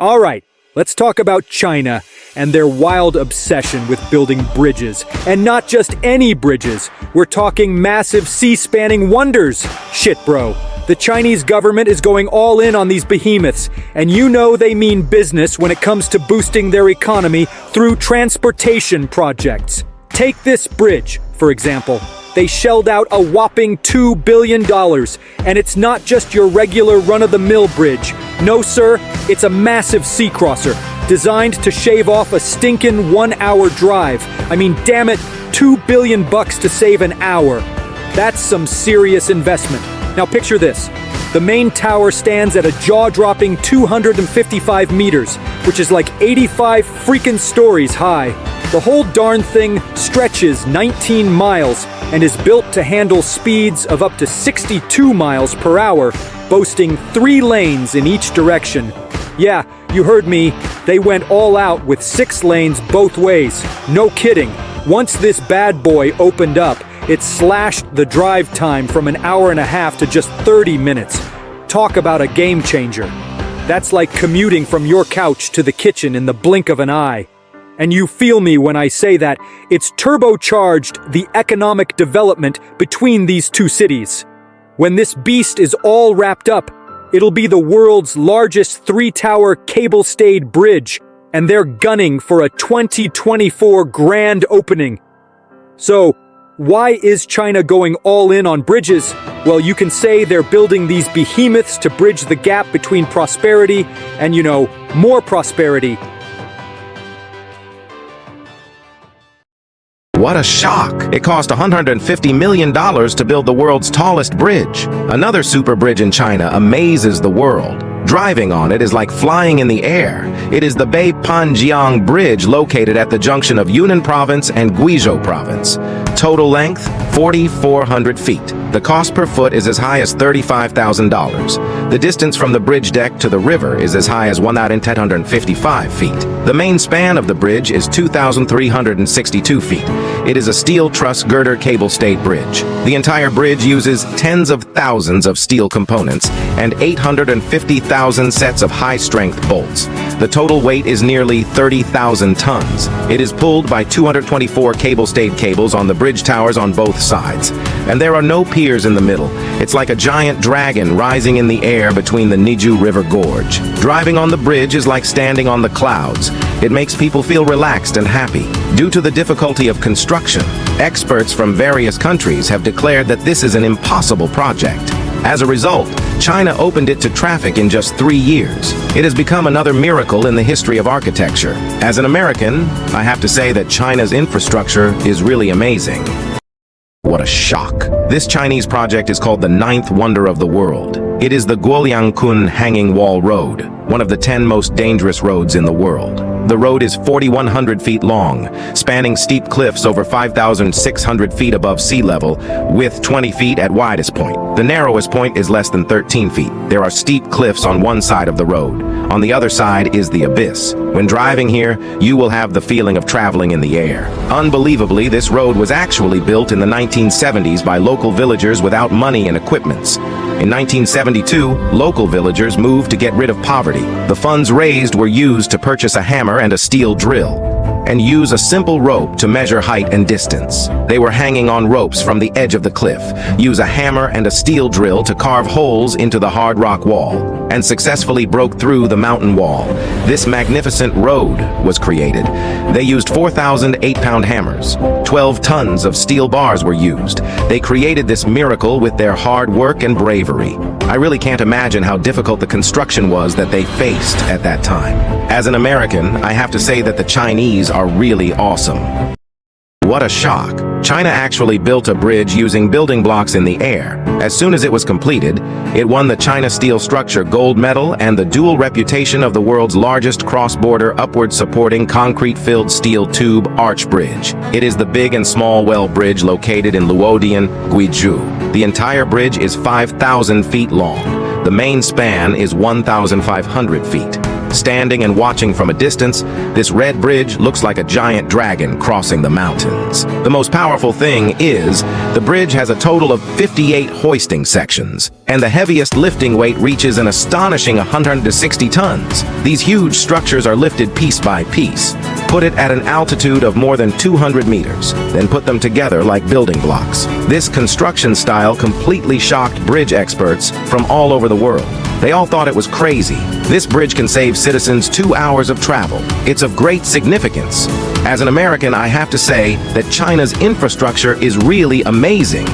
All right, let's talk about China and their wild obsession with building bridges. And not just any bridges. We're talking massive sea-spanning wonders. Shit, bro. The Chinese government is going all in on these behemoths, and you know they mean business when it comes to boosting their economy through transportation projects. Take this bridge, for example. They shelled out a whopping $2 billion, and it's not just your regular run-of-the-mill bridge. No, sir, it's a massive sea crosser, designed to shave off a stinking 1-hour drive. I mean, damn it, $2 billion to save an hour. That's some serious investment. Now picture this. The main tower stands at a jaw-dropping 255 meters, which is like 85 freaking stories high. The whole darn thing stretches 19 miles and is built to handle speeds of up to 62 miles per hour, boasting 3 lanes in each direction. Yeah, you heard me. They went all out with 6 lanes both ways. No kidding. Once this bad boy opened up, it slashed the drive time from an hour and a half to just 30 minutes. Talk about a game changer. That's like commuting from your couch to the kitchen in the blink of an eye. And you feel me when I say that it's turbocharged the economic development between these two cities. When this beast is all wrapped up, it'll be the world's largest 3-tower cable-stayed bridge, and they're gunning for a 2024 grand opening. So, why is China going all in on bridges? Well, you can say they're building these behemoths to bridge the gap between prosperity and, more prosperity. What a shock! It cost $150 million to build the world's tallest bridge. Another super bridge in China amazes the world. Driving on it is like flying in the air. It is the Beipanjiang Bridge located at the junction of Yunnan Province and Guizhou Province. Total length, 4,400 feet. The cost per foot is as high as $35,000. The distance from the bridge deck to the river is as high as 1,1055 feet. The main span of the bridge is 2,362 feet. It is a steel truss girder cable-stayed bridge. The entire bridge uses tens of thousands of steel components and 850,000 sets of high-strength bolts. The total weight is nearly 30,000 tons. It is pulled by 224 cable-stayed cables on the bridge towers on both sides. And there are no piers in the middle. It's like a giant dragon rising in the air between the Niju River Gorge. Driving on the bridge is like standing on the clouds. It makes people feel relaxed and happy. Due to the difficulty of construction, experts from various countries have declared that this is an impossible project. As a result, China opened it to traffic in just 3 years. It has become another miracle in the history of architecture. As an American, I have to say that China's infrastructure is really amazing. What a shock. This Chinese project is called the 9th wonder of the world. It is the Guoliangkun Hanging Wall Road, one of the 10 most dangerous roads in the world. The road is 4,100 feet long, spanning steep cliffs over 5,600 feet above sea level, with 20 feet at widest point. The narrowest point is less than 13 feet. There are steep cliffs on one side of the road. On the other side is the abyss. When driving here, you will have the feeling of traveling in the air. Unbelievably, this road was actually built in the 1970s by local villagers without money and equipments. In 1972, local villagers moved to get rid of poverty. The funds raised were used to purchase a hammer and a steel drill, and use a simple rope to measure height and distance. They were hanging on ropes from the edge of the cliff, use a hammer and a steel drill to carve holes into the hard rock wall, and successfully broke through the mountain wall. This magnificent road was created. They used 4,000 8-pound hammers. 12 tons of steel bars were used. They created this miracle with their hard work and bravery. I really can't imagine how difficult the construction was that they faced at that time. As an American, I have to say that the Chinese are really awesome. What a shock. China actually built a bridge using building blocks in the air. As soon as it was completed, it won the China Steel Structure Gold Medal and the dual reputation of the world's largest cross-border upward-supporting concrete-filled steel tube arch bridge. It is the Big and Small Well Bridge located in Luodian, Guizhou. The entire bridge is 5,000 feet long. The main span is 1,500 feet. Standing and watching from a distance, this red bridge looks like a giant dragon crossing the mountains. The most powerful thing is, the bridge has a total of 58 hoisting sections, and the heaviest lifting weight reaches an astonishing 160 tons. These huge structures are lifted piece by piece. Put it at an altitude of more than 200 meters, then put them together like building blocks. This construction style completely shocked bridge experts from all over the world. They all thought it was crazy. This bridge can save citizens 2 hours of travel. It's of great significance. As an American, I have to say that China's infrastructure is really amazing.